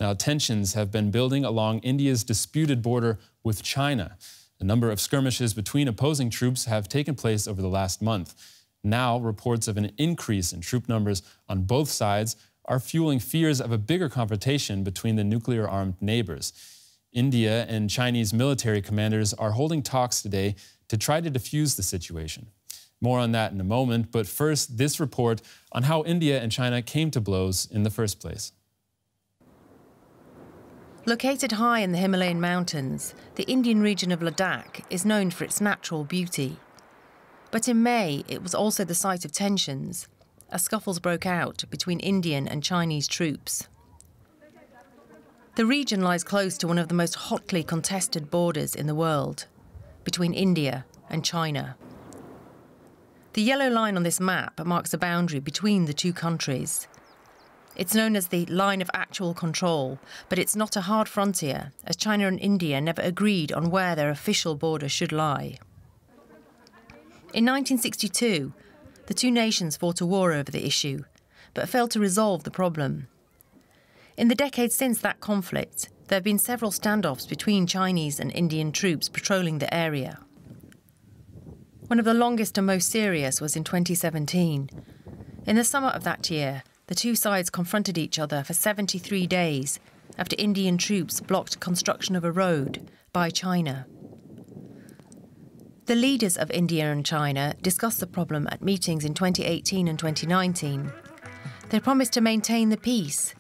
Now, tensions have been building along India's disputed border with China. A number of skirmishes between opposing troops have taken place over the last month. Now, reports of an increase in troop numbers on both sides are fueling fears of a bigger confrontation between the nuclear-armed neighbors. India and Chinese military commanders are holding talks today to try to defuse the situation. More on that in a moment, but first, this report on how India and China came to blows in the first place. Located high in the Himalayan mountains, the Indian region of Ladakh is known for its natural beauty. But in May, it was also the site of tensions, as scuffles broke out between Indian and Chinese troops. The region lies close to one of the most hotly contested borders in the world, between India and China. The yellow line on this map marks the boundary between the two countries. It's known as the line of actual control, but it's not a hard frontier, as China and India never agreed on where their official border should lie. In 1962, the two nations fought a war over the issue, but failed to resolve the problem. In the decades since that conflict, there have been several standoffs between Chinese and Indian troops patrolling the area. One of the longest and most serious was in 2017. In the summer of that year, the two sides confronted each other for 73 days after Indian troops blocked construction of a road by China. The leaders of India and China discussed the problem at meetings in 2018 and 2019. They promised to maintain the peace,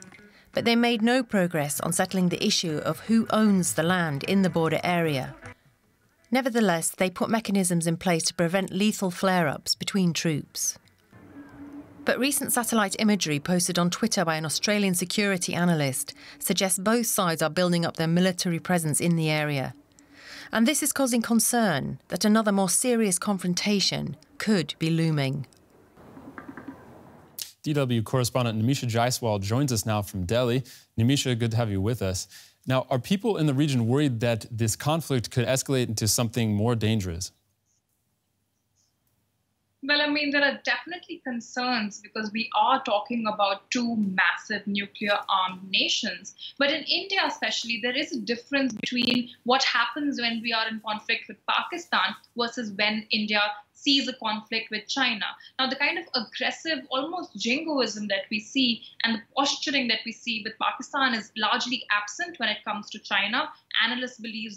but they made no progress on settling the issue of who owns the land in the border area. Nevertheless, they put mechanisms in place to prevent lethal flare-ups between troops. But recent satellite imagery posted on Twitter by an Australian security analyst suggests both sides are building up their military presence in the area. And this is causing concern that another more serious confrontation could be looming. DW correspondent Nimisha Jaiswal joins us now from Delhi. Nimisha, good to have you with us. Now, are people in the region worried that this conflict could escalate into something more dangerous? Well, I mean, there are definitely concerns because we are talking about two massive nuclear-armed nations. But in India especially, there is a difference between what happens when we are in conflict with Pakistan versus when India sees a conflict with China. Now, the kind of aggressive, almost jingoism that we see and the posturing that we see with Pakistan is largely absent when it comes to China. Analysts believe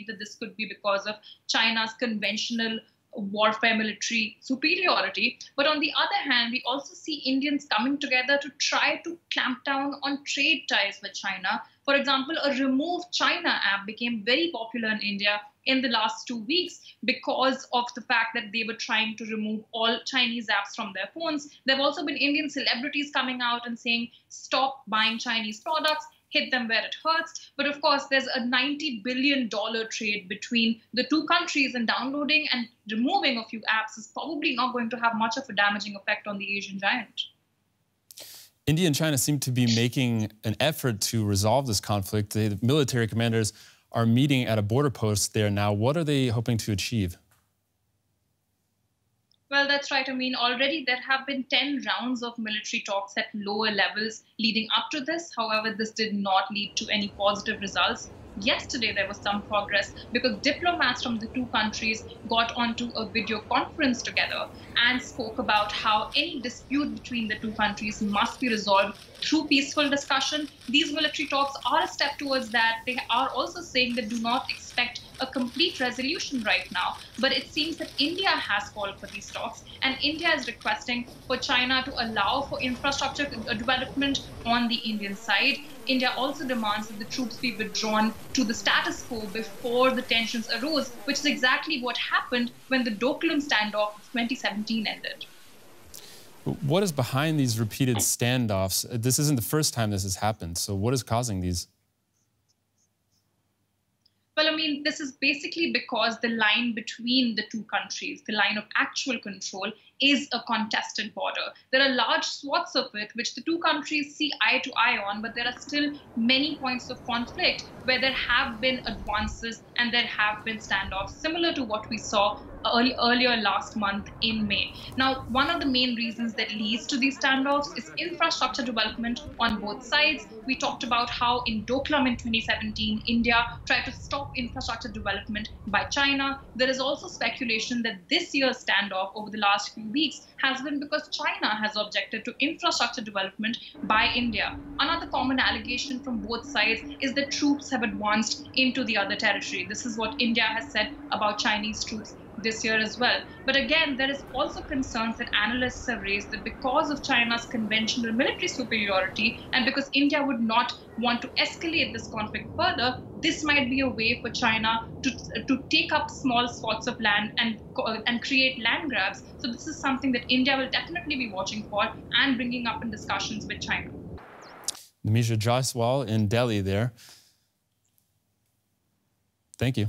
that this could be because of China's conventional warfare military superiority. But on the other hand, we also see Indians coming together to try to clamp down on trade ties with China. For example, a Remove China app became very popular in India in the last 2 weeks because of the fact that they were trying to remove all Chinese apps from their phones. There have also been Indian celebrities coming out and saying, stop buying Chinese products, hit them where it hurts. But of course, there's a $90 billion trade between the two countries, and downloading and removing a few apps is probably not going to have much of a damaging effect on the Asian giant. India and China seem to be making an effort to resolve this conflict. The military commanders are meeting at a border post there now. What are they hoping to achieve? Well, that's right. I mean, already there have been 10 rounds of military talks at lower levels leading up to this. However, this did not lead to any positive results. Yesterday, there was some progress because diplomats from the two countries got onto a video conference together and spoke about how any dispute between the two countries must be resolved through peaceful discussion. These military talks are a step towards that. They are also saying they do not expect a complete resolution right now. But it seems that India has called for these talks, and India is requesting for China to allow for infrastructure development on the Indian side. India also demands that the troops be withdrawn to the status quo before the tensions arose, which is exactly what happened when the Doklam standoff of 2017 ended. What is behind these repeated standoffs? This isn't the first time this has happened, so what is causing these? Well, I mean, this is basically because the line between the two countries, the line of actual control, is a contested border. There are large swaths of it which the two countries see eye to eye on, but there are still many points of conflict where there have been advances and there have been standoffs, similar to what we saw earlier last month in May. Now, one of the main reasons that leads to these standoffs is infrastructure development on both sides. We talked about how in Doklam in 2017, India tried to stop infrastructure development by China. There is also speculation that this year's standoff over the last few weeks has been because China has objected to infrastructure development by India. Another common allegation from both sides is that troops have advanced into the other territory. This is what India has said about Chinese troops this year as well. But again, there is also concerns that analysts have raised that because of China's conventional military superiority and because India would not want to escalate this conflict further, this might be a way for China to take up small swaths of land and create land grabs. So this is something that India will definitely be watching for and bringing up in discussions with China. Nimisha Jaiswal in Delhi there. Thank you.